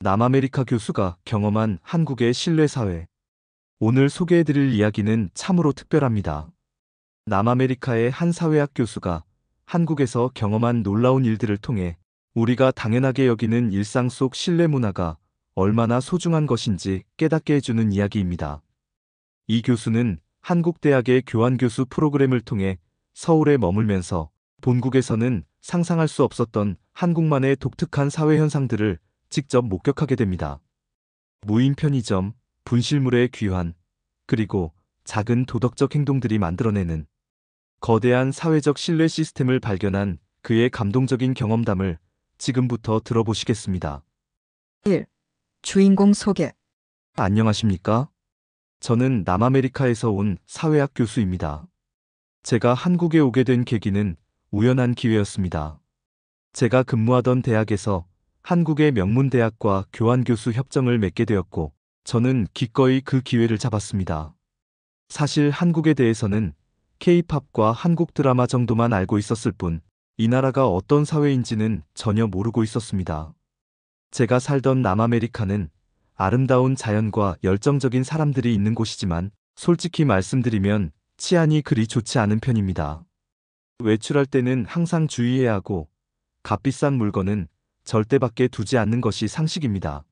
남아메리카 교수가 경험한 한국의 신뢰사회. 오늘 소개해드릴 이야기는 참으로 특별합니다. 남아메리카의 한 사회학 교수가 한국에서 경험한 놀라운 일들을 통해 우리가 당연하게 여기는 일상 속 신뢰 문화가 얼마나 소중한 것인지 깨닫게 해주는 이야기입니다. 이 교수는 한국대학의 교환교수 프로그램을 통해 서울에 머물면서 본국에서는 상상할 수 없었던 한국만의 독특한 사회 현상들을 직접 목격하게 됩니다. 무인 편의점, 분실물의 귀환, 그리고 작은 도덕적 행동들이 만들어내는 거대한 사회적 신뢰 시스템을 발견한 그의 감동적인 경험담을 지금부터 들어보시겠습니다. 1. 주인공 소개. 안녕하십니까? 저는 남아메리카에서 온 사회학 교수입니다. 제가 한국에 오게 된 계기는 우연한 기회였습니다. 제가 근무하던 대학에서 한국의 명문대학과 교환교수 협정을 맺게 되었고, 저는 기꺼이 그 기회를 잡았습니다. 사실 한국에 대해서는 K-팝과 한국 드라마 정도만 알고 있었을 뿐, 이 나라가 어떤 사회인지는 전혀 모르고 있었습니다. 제가 살던 남아메리카는 아름다운 자연과 열정적인 사람들이 있는 곳이지만, 솔직히 말씀드리면 치안이 그리 좋지 않은 편입니다. 외출할 때는 항상 주의해야 하고, 값비싼 물건은 절대 밖에 두지 않는 것이 상식입니다.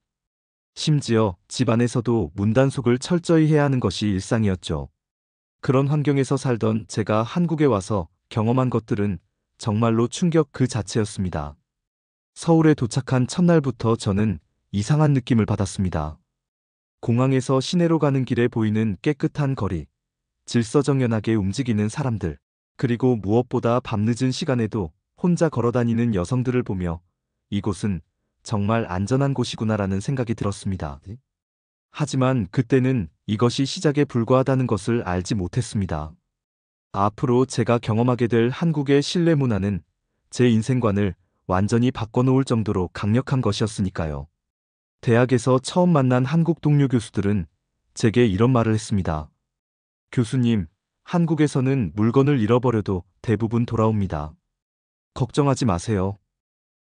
심지어 집 안에서도 문단속을 철저히 해야 하는 것이 일상이었죠. 그런 환경에서 살던 제가 한국에 와서 경험한 것들은 정말로 충격 그 자체였습니다. 서울에 도착한 첫날부터 저는 이상한 느낌을 받았습니다. 공항에서 시내로 가는 길에 보이는 깨끗한 거리, 질서정연하게 움직이는 사람들, 그리고 무엇보다 밤늦은 시간에도 혼자 걸어다니는 여성들을 보며 이곳은 정말 안전한 곳이구나라는 생각이 들었습니다. 하지만 그때는 이것이 시작에 불과하다는 것을 알지 못했습니다. 앞으로 제가 경험하게 될 한국의 신뢰 문화는 제 인생관을 완전히 바꿔놓을 정도로 강력한 것이었으니까요. 대학에서 처음 만난 한국 동료 교수들은 제게 이런 말을 했습니다. 교수님, 한국에서는 물건을 잃어버려도 대부분 돌아옵니다. 걱정하지 마세요.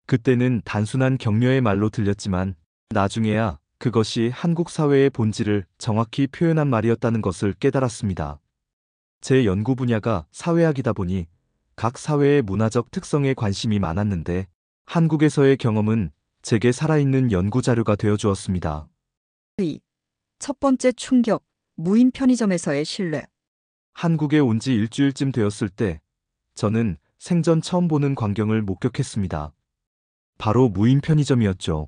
그때는 단순한 격려의 말로 들렸지만 나중에야 그것이 한국 사회의 본질을 정확히 표현한 말이었다는 것을 깨달았습니다. 제 연구 분야가 사회학이다 보니 각 사회의 문화적 특성에 관심이 많았는데 한국에서의 경험은 제게 살아있는 연구 자료가 되어 주었습니다. 2. 첫 번째 충격. 무인 편의점에서의 신뢰. 한국에 온 지 일주일쯤 되었을 때 저는 생전 처음 보는 광경을 목격했습니다. 바로 무인 편의점이었죠.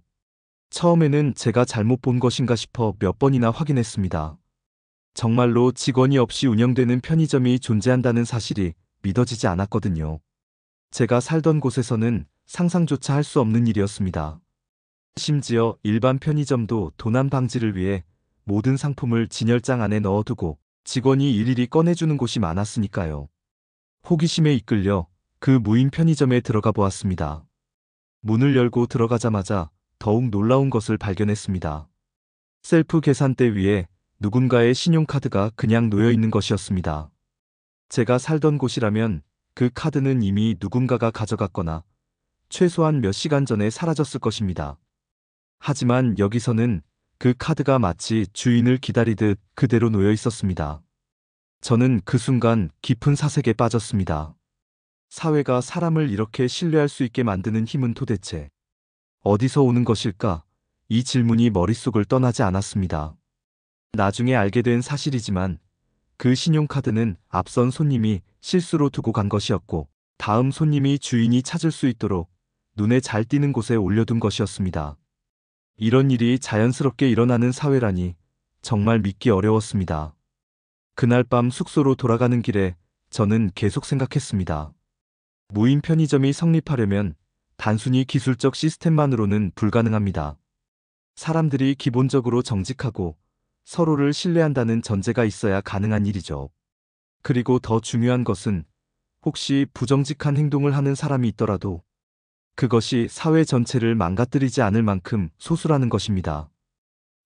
처음에는 제가 잘못 본 것인가 싶어 몇 번이나 확인했습니다. 정말로 직원이 없이 운영되는 편의점이 존재한다는 사실이 믿어지지 않았거든요. 제가 살던 곳에서는 상상조차 할 수 없는 일이었습니다. 심지어 일반 편의점도 도난 방지를 위해 모든 상품을 진열장 안에 넣어두고 직원이 일일이 꺼내주는 곳이 많았으니까요. 호기심에 이끌려 그 무인 편의점에 들어가 보았습니다. 문을 열고 들어가자마자 더욱 놀라운 것을 발견했습니다. 셀프 계산대 위에 누군가의 신용카드가 그냥 놓여 있는 것이었습니다. 제가 살던 곳이라면 그 카드는 이미 누군가가 가져갔거나 최소한 몇 시간 전에 사라졌을 것입니다. 하지만 여기서는 그 카드가 마치 주인을 기다리듯 그대로 놓여 있었습니다. 저는 그 순간 깊은 사색에 빠졌습니다. 사회가 사람을 이렇게 신뢰할 수 있게 만드는 힘은 도대체 어디서 오는 것일까? 이 질문이 머릿속을 떠나지 않았습니다. 나중에 알게 된 사실이지만 그 신용카드는 앞선 손님이 실수로 두고 간 것이었고 다음 손님이 주인이 찾을 수 있도록 눈에 잘 띄는 곳에 올려둔 것이었습니다. 이런 일이 자연스럽게 일어나는 사회라니 정말 믿기 어려웠습니다. 그날 밤 숙소로 돌아가는 길에 저는 계속 생각했습니다. 무인 편의점이 성립하려면 단순히 기술적 시스템만으로는 불가능합니다. 사람들이 기본적으로 정직하고 서로를 신뢰한다는 전제가 있어야 가능한 일이죠. 그리고 더 중요한 것은 혹시 부정직한 행동을 하는 사람이 있더라도 그것이 사회 전체를 망가뜨리지 않을 만큼 소수라는 것입니다.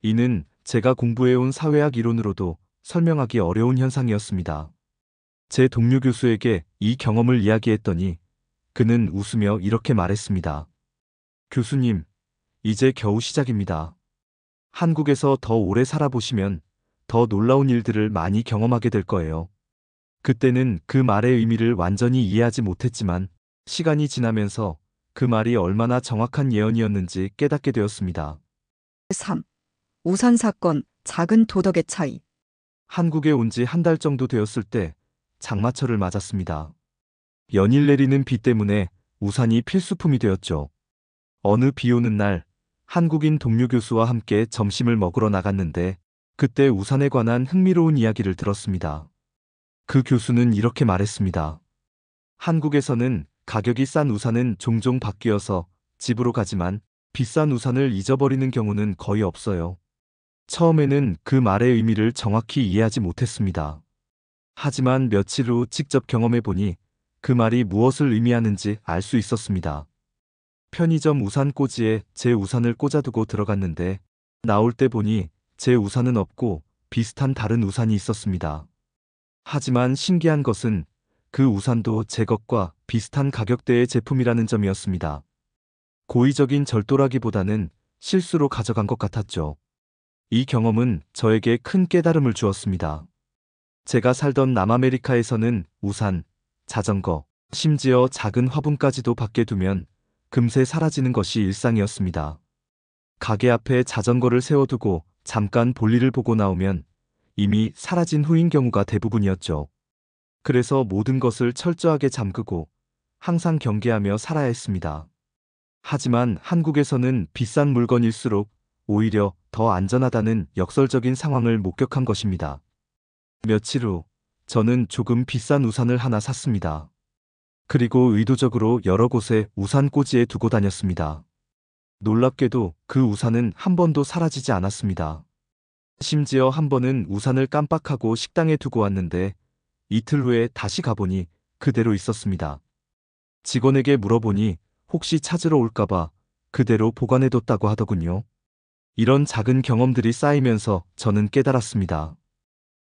이는 제가 공부해온 사회학 이론으로도 설명하기 어려운 현상이었습니다. 제 동료 교수에게 이 경험을 이야기했더니 그는 웃으며 이렇게 말했습니다. 교수님, 이제 겨우 시작입니다. 한국에서 더 오래 살아보시면 더 놀라운 일들을 많이 경험하게 될 거예요. 그때는 그 말의 의미를 완전히 이해하지 못했지만 시간이 지나면서 그 말이 얼마나 정확한 예언이었는지 깨닫게 되었습니다. 3. 우산 사건, 작은 도덕의 차이. 한국에 온 지 한 달 정도 되었을 때 장마철을 맞았습니다. 연일 내리는 비 때문에 우산이 필수품이 되었죠. 어느 비 오는 날 한국인 동료 교수와 함께 점심을 먹으러 나갔는데 그때 우산에 관한 흥미로운 이야기를 들었습니다. 그 교수는 이렇게 말했습니다. 한국에서는 가격이 싼 우산은 종종 바뀌어서 집으로 가지만 비싼 우산을 잊어버리는 경우는 거의 없어요. 처음에는 그 말의 의미를 정확히 이해하지 못했습니다. 하지만 며칠 후 직접 경험해 보니 그 말이 무엇을 의미하는지 알 수 있었습니다. 편의점 우산 꽂이에 제 우산을 꽂아두고 들어갔는데 나올 때 보니 제 우산은 없고 비슷한 다른 우산이 있었습니다. 하지만 신기한 것은 그 우산도 제 것과 비슷한 가격대의 제품이라는 점이었습니다. 고의적인 절도라기보다는 실수로 가져간 것 같았죠. 이 경험은 저에게 큰 깨달음을 주었습니다. 제가 살던 남아메리카에서는 우산, 자전거, 심지어 작은 화분까지도 밖에 두면 금세 사라지는 것이 일상이었습니다. 가게 앞에 자전거를 세워두고 잠깐 볼일을 보고 나오면 이미 사라진 후인 경우가 대부분이었죠. 그래서 모든 것을 철저하게 잠그고 항상 경계하며 살아야 했습니다. 하지만 한국에서는 비싼 물건일수록 오히려 더 안전하다는 역설적인 상황을 목격한 것입니다. 며칠 후 저는 조금 비싼 우산을 하나 샀습니다. 그리고 의도적으로 여러 곳에 우산 꽂이에 두고 다녔습니다. 놀랍게도 그 우산은 한 번도 사라지지 않았습니다. 심지어 한 번은 우산을 깜빡하고 식당에 두고 왔는데 이틀 후에 다시 가보니 그대로 있었습니다. 직원에게 물어보니 혹시 찾으러 올까봐 그대로 보관해뒀다고 하더군요. 이런 작은 경험들이 쌓이면서 저는 깨달았습니다.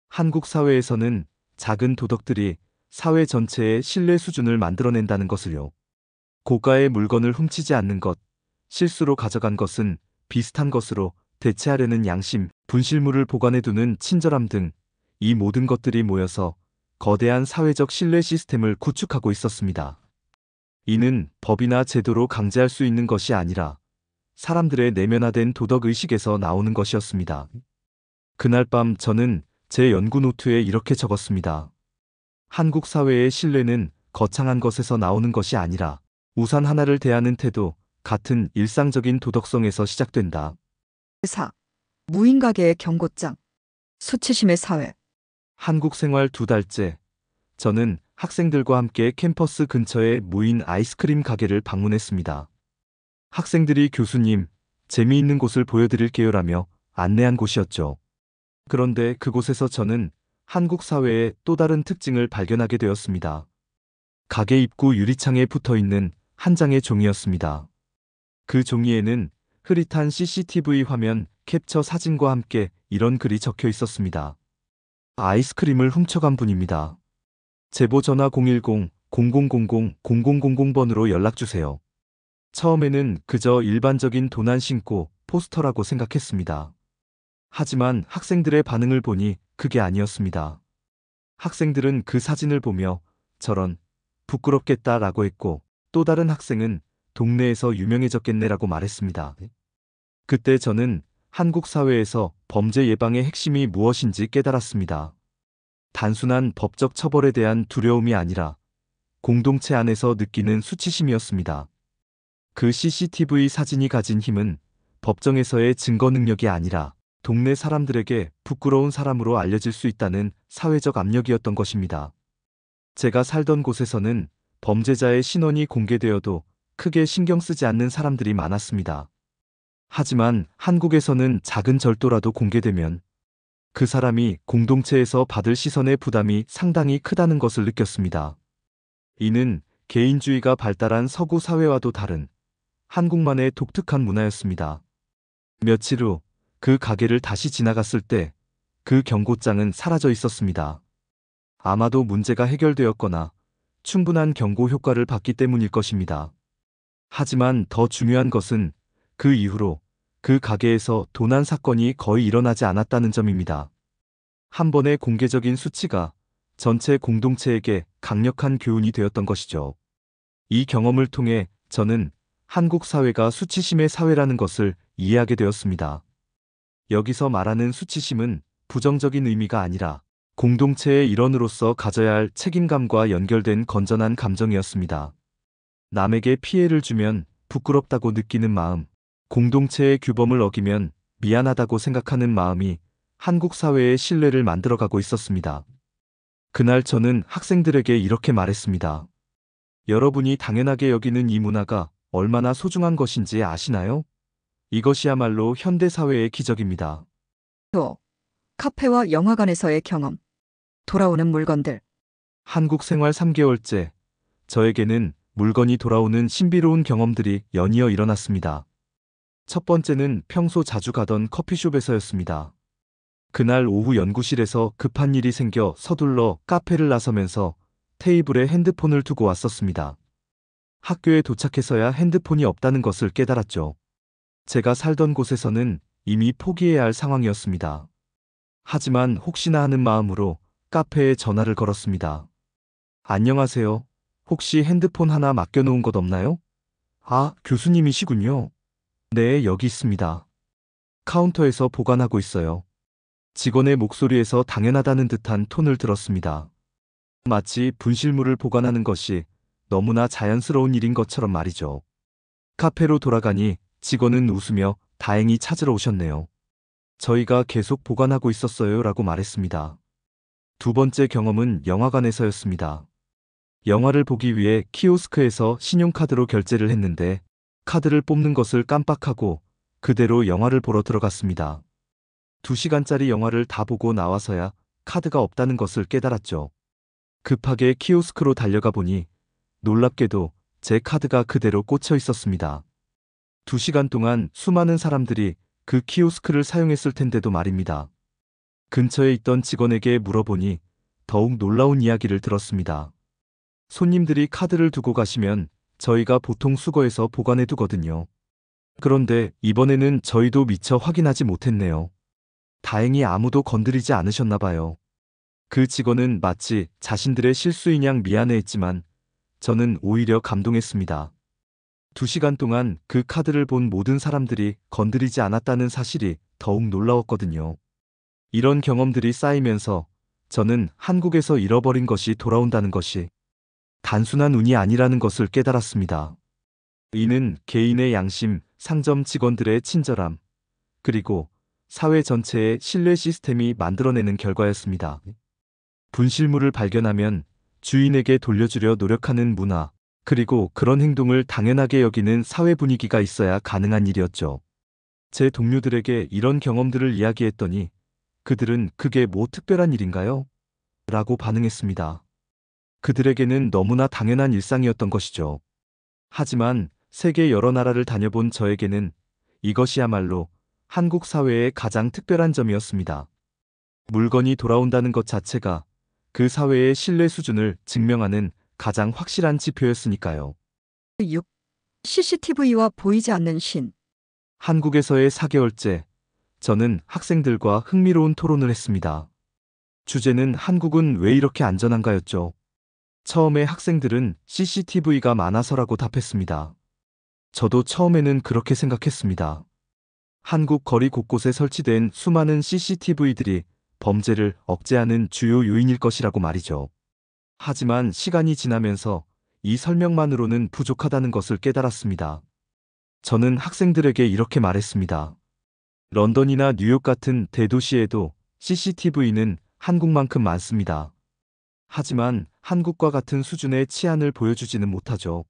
한국 사회에서는 작은 도덕들이 사회 전체의 신뢰 수준을 만들어낸다는 것을요. 고가의 물건을 훔치지 않는 것, 실수로 가져간 것은 비슷한 것으로 대체하려는 양심, 분실물을 보관해두는 친절함 등 이 모든 것들이 모여서 거대한 사회적 신뢰 시스템을 구축하고 있었습니다. 이는 법이나 제도로 강제할 수 있는 것이 아니라 사람들의 내면화된 도덕의식에서 나오는 것이었습니다. 그날 밤 저는 제 연구 노트에 이렇게 적었습니다. 한국 사회의 신뢰는 거창한 것에서 나오는 것이 아니라 우산 하나를 대하는 태도, 같은 일상적인 도덕성에서 시작된다. 4. 무인가게의 경고장. 수치심의 사회. 한국 생활 2달째, 저는 학생들과 함께 캠퍼스 근처의 무인 아이스크림 가게를 방문했습니다. 학생들이 교수님, 재미있는 곳을 보여드릴게요라며 안내한 곳이었죠. 그런데 그곳에서 저는 한국 사회의 또 다른 특징을 발견하게 되었습니다. 가게 입구 유리창에 붙어 있는 한 장의 종이였습니다. 그 종이에는 흐릿한 CCTV 화면 캡처 사진과 함께 이런 글이 적혀 있었습니다. 아이스크림을 훔쳐간 분입니다. 제보 전화 010-0000-0000번으로 연락주세요. 처음에는 그저 일반적인 도난 신고 포스터라고 생각했습니다. 하지만 학생들의 반응을 보니 그게 아니었습니다. 학생들은 그 사진을 보며 저런 부끄럽겠다라고 했고 또 다른 학생은 동네에서 유명해졌겠네라고 말했습니다. 그때 저는 한국 사회에서 범죄 예방의 핵심이 무엇인지 깨달았습니다. 단순한 법적 처벌에 대한 두려움이 아니라 공동체 안에서 느끼는 수치심이었습니다. 그 CCTV 사진이 가진 힘은 법정에서의 증거 능력이 아니라 동네 사람들에게 부끄러운 사람으로 알려질 수 있다는 사회적 압력이었던 것입니다. 제가 살던 곳에서는 범죄자의 신원이 공개되어도 크게 신경 쓰지 않는 사람들이 많았습니다. 하지만 한국에서는 작은 절도라도 공개되면 그 사람이 공동체에서 받을 시선의 부담이 상당히 크다는 것을 느꼈습니다. 이는 개인주의가 발달한 서구 사회와도 다른 한국만의 독특한 문화였습니다. 며칠 후 그 가게를 다시 지나갔을 때 그 경고장은 사라져 있었습니다. 아마도 문제가 해결되었거나 충분한 경고 효과를 받기 때문일 것입니다. 하지만 더 중요한 것은 그 이후로 그 가게에서 도난 사건이 거의 일어나지 않았다는 점입니다. 한 번의 공개적인 수치가 전체 공동체에게 강력한 교훈이 되었던 것이죠. 이 경험을 통해 저는 한국 사회가 수치심의 사회라는 것을 이해하게 되었습니다. 여기서 말하는 수치심은 부정적인 의미가 아니라 공동체의 일원으로서 가져야 할 책임감과 연결된 건전한 감정이었습니다. 남에게 피해를 주면 부끄럽다고 느끼는 마음, 공동체의 규범을 어기면 미안하다고 생각하는 마음이 한국 사회의 신뢰를 만들어가고 있었습니다. 그날 저는 학생들에게 이렇게 말했습니다. 여러분이 당연하게 여기는 이 문화가 얼마나 소중한 것인지 아시나요? 이것이야말로 현대사회의 기적입니다. 또, 카페와 영화관에서의 경험. 돌아오는 물건들. 한국 생활 3개월째, 저에게는 물건이 돌아오는 신비로운 경험들이 연이어 일어났습니다. 첫 번째는 평소 자주 가던 커피숍에서였습니다. 그날 오후 연구실에서 급한 일이 생겨 서둘러 카페를 나서면서 테이블에 핸드폰을 두고 왔었습니다. 학교에 도착해서야 핸드폰이 없다는 것을 깨달았죠. 제가 살던 곳에서는 이미 포기해야 할 상황이었습니다. 하지만 혹시나 하는 마음으로 카페에 전화를 걸었습니다. 안녕하세요. 혹시 핸드폰 하나 맡겨놓은 것 없나요? 아, 교수님이시군요. 네, 여기 있습니다. 카운터에서 보관하고 있어요. 직원의 목소리에서 당연하다는 듯한 톤을 들었습니다. 마치 분실물을 보관하는 것이 너무나 자연스러운 일인 것처럼 말이죠. 카페로 돌아가니 직원은 웃으며 다행히 찾으러 오셨네요. 저희가 계속 보관하고 있었어요 라고 말했습니다. 두 번째 경험은 영화관에서였습니다. 영화를 보기 위해 키오스크에서 신용카드로 결제를 했는데 카드를 뽑는 것을 깜빡하고 그대로 영화를 보러 들어갔습니다. 2시간짜리 영화를 다 보고 나와서야 카드가 없다는 것을 깨달았죠. 급하게 키오스크로 달려가 보니 놀랍게도 제 카드가 그대로 꽂혀 있었습니다. 2시간 동안 수많은 사람들이 그 키오스크를 사용했을 텐데도 말입니다. 근처에 있던 직원에게 물어보니 더욱 놀라운 이야기를 들었습니다. 손님들이 카드를 두고 가시면 저희가 보통 수거해서 보관해 두거든요. 그런데 이번에는 저희도 미처 확인하지 못했네요. 다행히 아무도 건드리지 않으셨나 봐요. 그 직원은 마치 자신들의 실수인 양 미안해했지만 저는 오히려 감동했습니다. 2시간 동안 그 카드를 본 모든 사람들이 건드리지 않았다는 사실이 더욱 놀라웠거든요. 이런 경험들이 쌓이면서 저는 한국에서 잃어버린 것이 돌아온다는 것이 단순한 운이 아니라는 것을 깨달았습니다. 이는 개인의 양심, 상점 직원들의 친절함, 그리고 사회 전체의 신뢰 시스템이 만들어내는 결과였습니다. 분실물을 발견하면 주인에게 돌려주려 노력하는 문화, 그리고 그런 행동을 당연하게 여기는 사회 분위기가 있어야 가능한 일이었죠. 제 동료들에게 이런 경험들을 이야기했더니 그들은 그게 뭐 특별한 일인가요? 라고 반응했습니다. 그들에게는 너무나 당연한 일상이었던 것이죠. 하지만 세계 여러 나라를 다녀본 저에게는 이것이야말로 한국 사회의 가장 특별한 점이었습니다. 물건이 돌아온다는 것 자체가 그 사회의 신뢰 수준을 증명하는 가장 확실한 지표였으니까요. 6. CCTV와 보이지 않는 신. 한국에서의 4개월째, 저는 학생들과 흥미로운 토론을 했습니다. 주제는 한국은 왜 이렇게 안전한가였죠. 처음에 학생들은 CCTV가 많아서라고 답했습니다. 저도 처음에는 그렇게 생각했습니다. 한국 거리 곳곳에 설치된 수많은 CCTV들이 범죄를 억제하는 주요 요인일 것이라고 말이죠. 하지만 시간이 지나면서 이 설명만으로는 부족하다는 것을 깨달았습니다. 저는 학생들에게 이렇게 말했습니다. 런던이나 뉴욕 같은 대도시에도 CCTV는 한국만큼 많습니다. 하지만 한국과 같은 수준의 치안을 보여주지는 못하죠.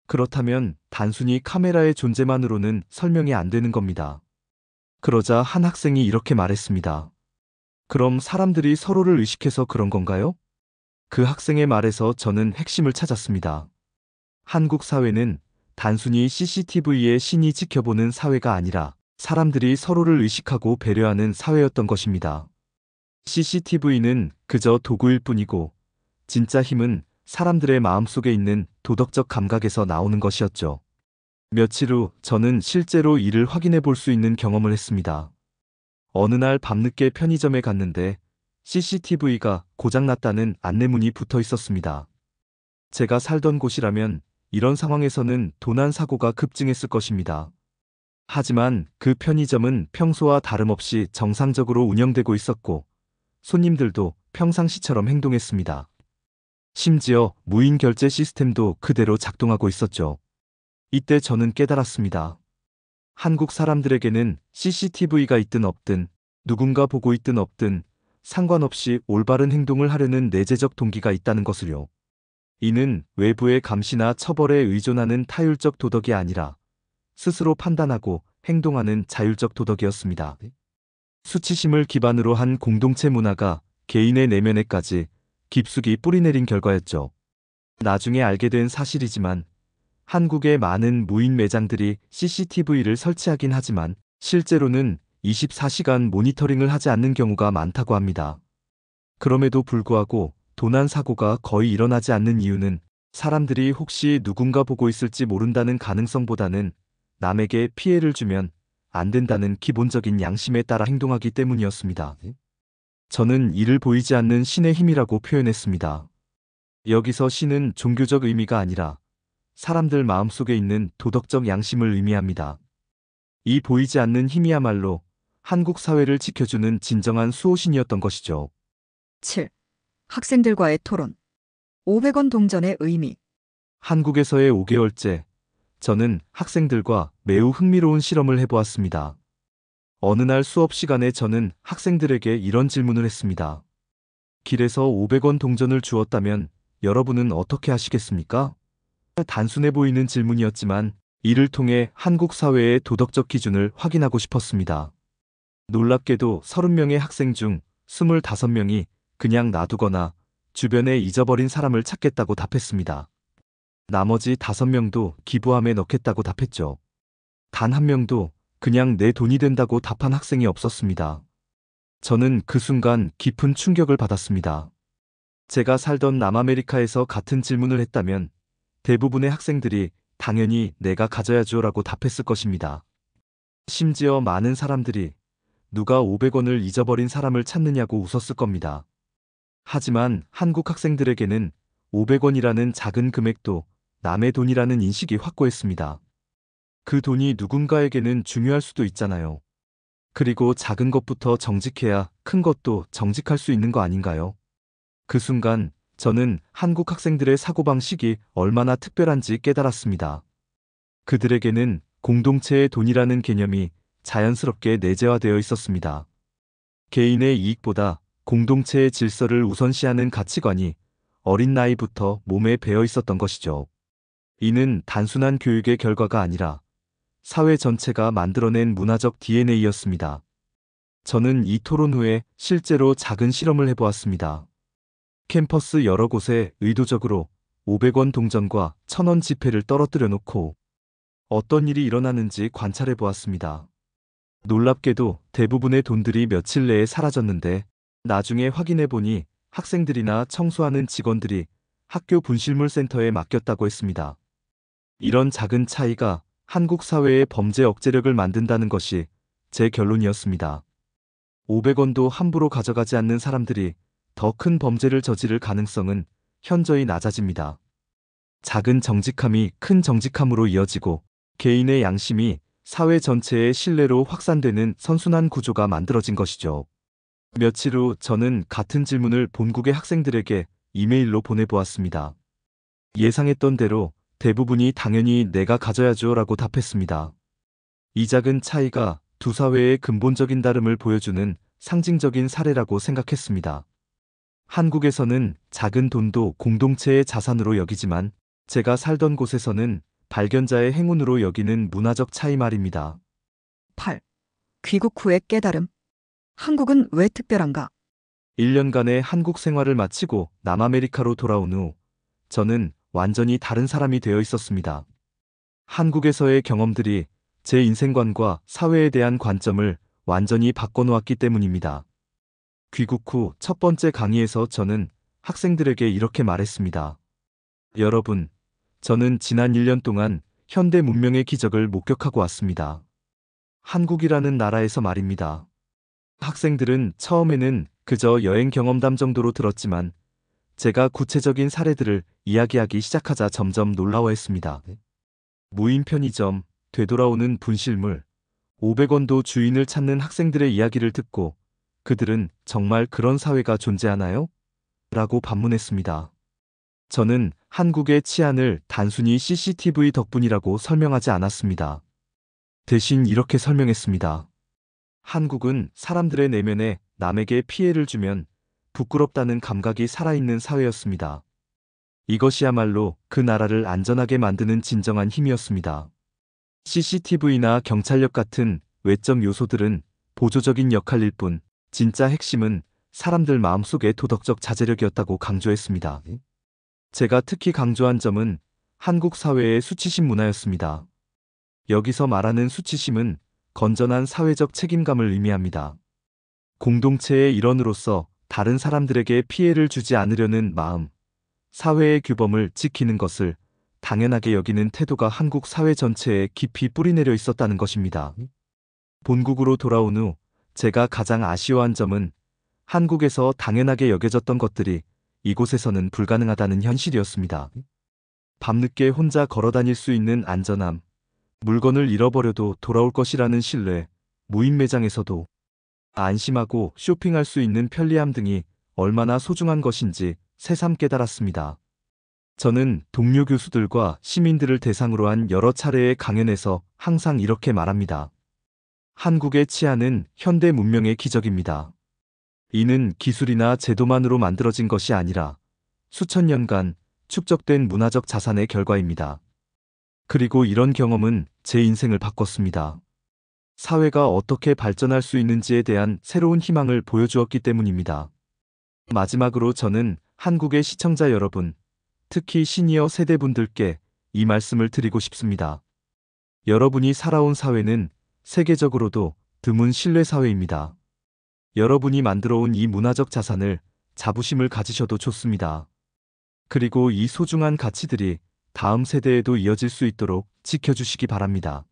그렇다면 단순히 카메라의 존재만으로는 설명이 안 되는 겁니다. 그러자 한 학생이 이렇게 말했습니다. 그럼 사람들이 서로를 의식해서 그런 건가요? 그 학생의 말에서 저는 핵심을 찾았습니다. 한국 사회는 단순히 CCTV의 신이 지켜보는 사회가 아니라 사람들이 서로를 의식하고 배려하는 사회였던 것입니다. CCTV는 그저 도구일 뿐이고 진짜 힘은 사람들의 마음속에 있는 도덕적 감각에서 나오는 것이었죠. 며칠 후 저는 실제로 이를 확인해 볼 수 있는 경험을 했습니다. 어느 날 밤늦게 편의점에 갔는데 CCTV가 고장났다는 안내문이 붙어 있었습니다. 제가 살던 곳이라면 이런 상황에서는 도난 사고가 급증했을 것입니다. 하지만 그 편의점은 평소와 다름없이 정상적으로 운영되고 있었고 손님들도 평상시처럼 행동했습니다. 심지어 무인 결제 시스템도 그대로 작동하고 있었죠. 이때 저는 깨달았습니다. 한국 사람들에게는 CCTV가 있든 없든 누군가 보고 있든 없든 상관없이 올바른 행동을 하려는 내재적 동기가 있다는 것을요. 이는 외부의 감시나 처벌에 의존하는 타율적 도덕이 아니라 스스로 판단하고 행동하는 자율적 도덕이었습니다. 수치심을 기반으로 한 공동체 문화가 개인의 내면에까지 깊숙이 뿌리내린 결과였죠. 나중에 알게 된 사실이지만 한국의 많은 무인 매장들이 CCTV를 설치하긴 하지만 실제로는 24시간 모니터링을 하지 않는 경우가 많다고 합니다. 그럼에도 불구하고 도난 사고가 거의 일어나지 않는 이유는 사람들이 혹시 누군가 보고 있을지 모른다는 가능성보다는 남에게 피해를 주면 안 된다는 기본적인 양심에 따라 행동하기 때문이었습니다. 저는 이를 보이지 않는 신의 힘이라고 표현했습니다. 여기서 신은 종교적 의미가 아니라 사람들 마음속에 있는 도덕적 양심을 의미합니다. 이 보이지 않는 힘이야말로 한국 사회를 지켜주는 진정한 수호신이었던 것이죠. 7. 학생들과의 토론. 500원 동전의 의미. 한국에서의 5개월째, 저는 학생들과 매우 흥미로운 실험을 해보았습니다. 어느 날 수업 시간에 저는 학생들에게 이런 질문을 했습니다. 길에서 500원 동전을 주었다면 여러분은 어떻게 하시겠습니까? 단순해 보이는 질문이었지만 이를 통해 한국 사회의 도덕적 기준을 확인하고 싶었습니다. 놀랍게도 30명의 학생 중 25명이 그냥 놔두거나 주변에 잊어버린 사람을 찾겠다고 답했습니다. 나머지 5명도 기부함에 넣겠다고 답했죠. 단 한 명도 그냥 내 돈이 된다고 답한 학생이 없었습니다. 저는 그 순간 깊은 충격을 받았습니다. 제가 살던 남아메리카에서 같은 질문을 했다면 대부분의 학생들이 당연히 내가 가져야죠라고 답했을 것입니다. 심지어 많은 사람들이 누가 500원을 잊어버린 사람을 찾느냐고 웃었을 겁니다. 하지만 한국 학생들에게는 500원이라는 작은 금액도 남의 돈이라는 인식이 확고했습니다. 그 돈이 누군가에게는 중요할 수도 있잖아요. 그리고 작은 것부터 정직해야 큰 것도 정직할 수 있는 거 아닌가요? 그 순간 저는 한국 학생들의 사고방식이 얼마나 특별한지 깨달았습니다. 그들에게는 공동체의 돈이라는 개념이 자연스럽게 내재화되어 있었습니다. 개인의 이익보다 공동체의 질서를 우선시하는 가치관이 어린 나이부터 몸에 배어 있었던 것이죠. 이는 단순한 교육의 결과가 아니라 사회 전체가 만들어낸 문화적 DNA였습니다. 저는 이 토론 후에 실제로 작은 실험을 해보았습니다. 캠퍼스 여러 곳에 의도적으로 500원 동전과 1000원 지폐를 떨어뜨려 놓고 어떤 일이 일어나는지 관찰해 보았습니다. 놀랍게도 대부분의 돈들이 며칠 내에 사라졌는데 나중에 확인해 보니 학생들이나 청소하는 직원들이 학교 분실물 센터에 맡겼다고 했습니다. 이런 작은 차이가 한국 사회의 범죄 억제력을 만든다는 것이 제 결론이었습니다. 500원도 함부로 가져가지 않는 사람들이 더 큰 범죄를 저지를 가능성은 현저히 낮아집니다. 작은 정직함이 큰 정직함으로 이어지고 개인의 양심이 사회 전체의 신뢰로 확산되는 선순환 구조가 만들어진 것이죠. 며칠 후 저는 같은 질문을 본국의 학생들에게 이메일로 보내보았습니다. 예상했던 대로 대부분이 당연히 내가 가져야죠 라고 답했습니다. 이 작은 차이가 두 사회의 근본적인 다름을 보여주는 상징적인 사례라고 생각했습니다. 한국에서는 작은 돈도 공동체의 자산으로 여기지만 제가 살던 곳에서는 발견자의 행운으로 여기는 문화적 차이 말입니다. 8. 귀국 후의 깨달음. 한국은 왜 특별한가? 1년간의 한국 생활을 마치고 남아메리카로 돌아온 후 저는 완전히 다른 사람이 되어 있었습니다. 한국에서의 경험들이 제 인생관과 사회에 대한 관점을 완전히 바꿔놓았기 때문입니다. 귀국 후 첫 번째 강의에서 저는 학생들에게 이렇게 말했습니다. 여러분, 저는 지난 1년 동안 현대 문명의 기적을 목격하고 왔습니다. 한국이라는 나라에서 말입니다. 학생들은 처음에는 그저 여행 경험담 정도로 들었지만 제가 구체적인 사례들을 이야기하기 시작하자 점점 놀라워했습니다. 무인 편의점, 되돌아오는 분실물, 500원도 주인을 찾는 학생들의 이야기를 듣고 그들은 정말 그런 사회가 존재하나요? 라고 반문했습니다. 저는 한국의 치안을 단순히 CCTV 덕분이라고 설명하지 않았습니다. 대신 이렇게 설명했습니다. 한국은 사람들의 내면에 남에게 피해를 주면 부끄럽다는 감각이 살아있는 사회였습니다. 이것이야말로 그 나라를 안전하게 만드는 진정한 힘이었습니다. CCTV나 경찰력 같은 외적 요소들은 보조적인 역할일 뿐, 진짜 핵심은 사람들 마음속의 도덕적 자제력이었다고 강조했습니다. 제가 특히 강조한 점은 한국 사회의 수치심 문화였습니다. 여기서 말하는 수치심은 건전한 사회적 책임감을 의미합니다. 공동체의 일원으로서 다른 사람들에게 피해를 주지 않으려는 마음, 사회의 규범을 지키는 것을 당연하게 여기는 태도가 한국 사회 전체에 깊이 뿌리내려 있었다는 것입니다. 본국으로 돌아온 후 제가 가장 아쉬워한 점은 한국에서 당연하게 여겨졌던 것들이 이곳에서는 불가능하다는 현실이었습니다. 밤늦게 혼자 걸어 다닐 수 있는 안전함, 물건을 잃어버려도 돌아올 것이라는 신뢰, 무인 매장에서도 안심하고 쇼핑할 수 있는 편리함 등이 얼마나 소중한 것인지 새삼 깨달았습니다. 저는 동료 교수들과 시민들을 대상으로 한 여러 차례의 강연에서 항상 이렇게 말합니다. 한국의 치안은 현대 문명의 기적입니다. 이는 기술이나 제도만으로 만들어진 것이 아니라 수천 년간 축적된 문화적 자산의 결과입니다. 그리고 이런 경험은 제 인생을 바꿨습니다. 사회가 어떻게 발전할 수 있는지에 대한 새로운 희망을 보여주었기 때문입니다. 마지막으로 저는 한국의 시청자 여러분, 특히 시니어 세대분들께 이 말씀을 드리고 싶습니다. 여러분이 살아온 사회는 세계적으로도 드문 신뢰 사회입니다. 여러분이 만들어온 이 문화적 자산을 자부심을 가지셔도 좋습니다. 그리고 이 소중한 가치들이 다음 세대에도 이어질 수 있도록 지켜주시기 바랍니다.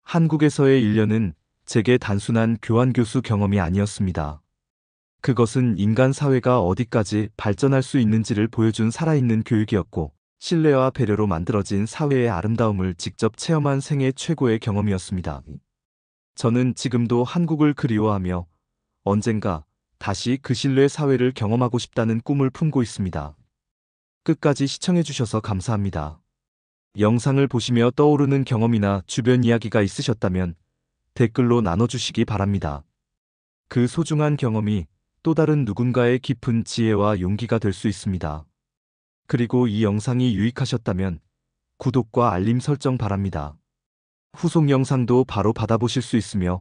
한국에서의 1년은 제게 단순한 교환교수 경험이 아니었습니다. 그것은 인간 사회가 어디까지 발전할 수 있는지를 보여준 살아있는 교육이었고, 신뢰와 배려로 만들어진 사회의 아름다움을 직접 체험한 생애 최고의 경험이었습니다. 저는 지금도 한국을 그리워하며 언젠가 다시 그 신뢰 사회를 경험하고 싶다는 꿈을 품고 있습니다. 끝까지 시청해주셔서 감사합니다. 영상을 보시며 떠오르는 경험이나 주변 이야기가 있으셨다면 댓글로 나눠주시기 바랍니다. 그 소중한 경험이 또 다른 누군가의 깊은 지혜와 용기가 될 수 있습니다. 그리고 이 영상이 유익하셨다면 구독과 알림 설정 바랍니다. 후속 영상도 바로 받아보실 수 있으며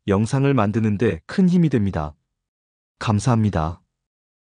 영상을 만드는 데 큰 힘이 됩니다. 감사합니다.